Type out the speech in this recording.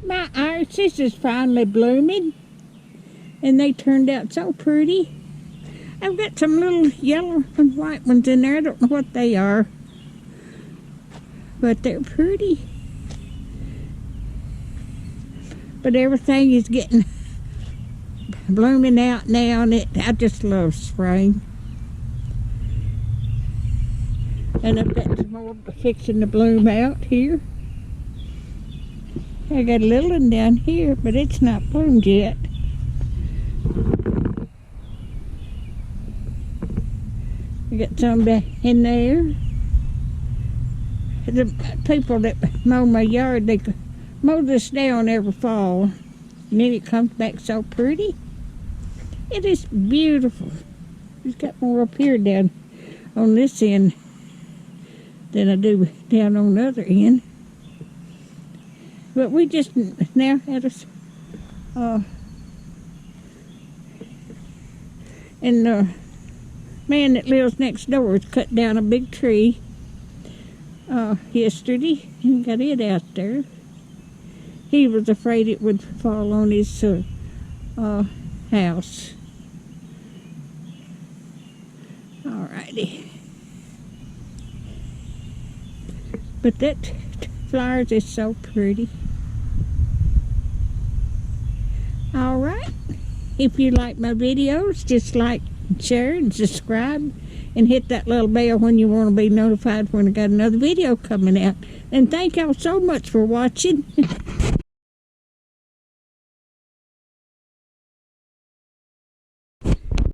My irises is finally blooming, and they turned out so pretty. I've got some little yellow and white ones in there. I don't know what they are, but they're pretty. But everything is getting blooming out now, and I just love spring. And I've got some more fixing to bloom out here. I got a little one down here, but it's not bloomed yet. I got some back in there. The people that mow my yard, they mow this down every fall, and then it comes back so pretty. It is beautiful. It's got more up here down on this end than I do down on the other end. But we just now had a and the man that lives next door has cut down a big tree yesterday and got it out there. He was afraid it would fall on his house. Alrighty. But that flowers is so pretty. Alright. If you like my videos, just like, share, and subscribe, and hit that little bell when you want to be notified when I got another video coming out. And thank y'all so much for watching.